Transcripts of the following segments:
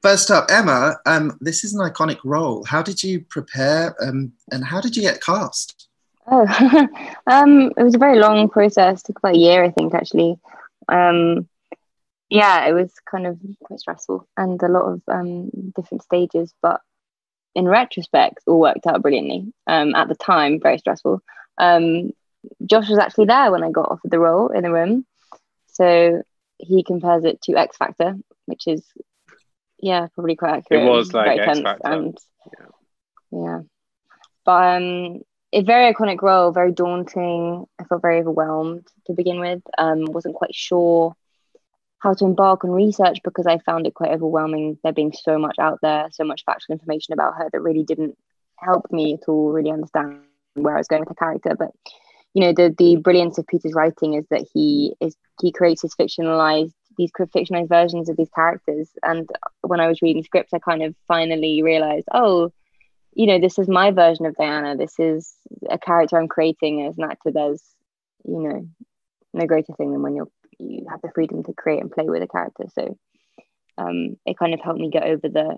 First up, Emma, this is an iconic role. How did you prepare and how did you get cast? Oh, it was a very long process. It took about a year, I think, actually. Um, yeah, it was kind of quite stressful and a lot of different stages, but in retrospect, all worked out brilliantly. At the time, very stressful. Um, Josh was actually there when I got offered the role in the room, so he compares it to X Factor, which is yeah, probably quite It accurate. It was was like very X tense Factor. and Yeah. yeah, but a very iconic role, very daunting. I felt very overwhelmed to begin with. Wasn't quite sure how to embark on research because I found it quite overwhelming. There being so much out there, so much factual information about her that really didn't help me at all really understand where I was going with the character. But you know, the brilliance of Peter's writing is that he creates these fictionalized versions of these characters. And when I was reading scripts, I kind of finally realized, oh, you know, this is my version of Diana. This is a character I'm creating as an actor. There's, you know, no greater thing than when you have the freedom to create and play with a character. So it kind of helped me get over the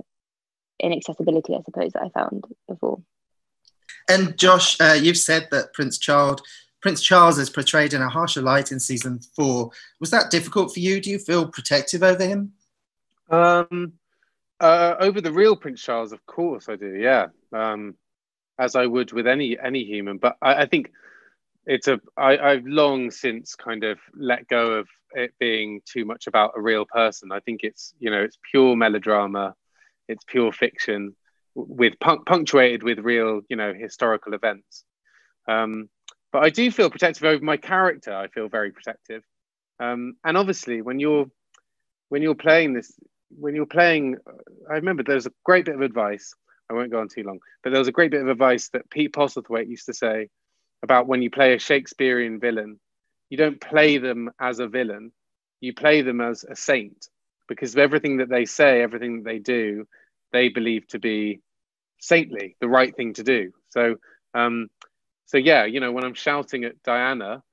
inaccessibility, I suppose, that I found before. And Josh, you've said that Prince Charles is portrayed in a harsher light in season 4. Was that difficult for you? Do you feel protective over him? Over the real Prince Charles, of course I do. Yeah, as I would with any human. But I think I've long since kind of let go of it being too much about a real person. I think it's it's pure melodrama, it's pure fiction, with punctuated with real historical events. But I do feel protective over my character. I feel very protective, and obviously when you're playing this, I remember there's a great bit of advice. I won't go on too long, but there was a great bit of advice that Pete Postlethwaite used to say about when you play a Shakespearean villain, you don't play them as a villain, you play them as a saint, because of everything that they say, everything that they do, they believe to be saintly, the right thing to do. So yeah, when I'm shouting at Diana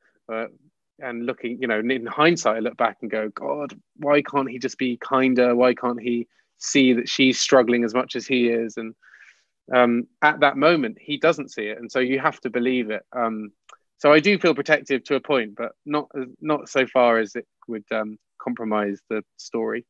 and looking, in hindsight, I look back and go, God, why can't he just be kinder? Why can't he see that she's struggling as much as he is? And at that moment, he doesn't see it, and so you have to believe it. So I do feel protective to a point, but not so far as it would compromise the story.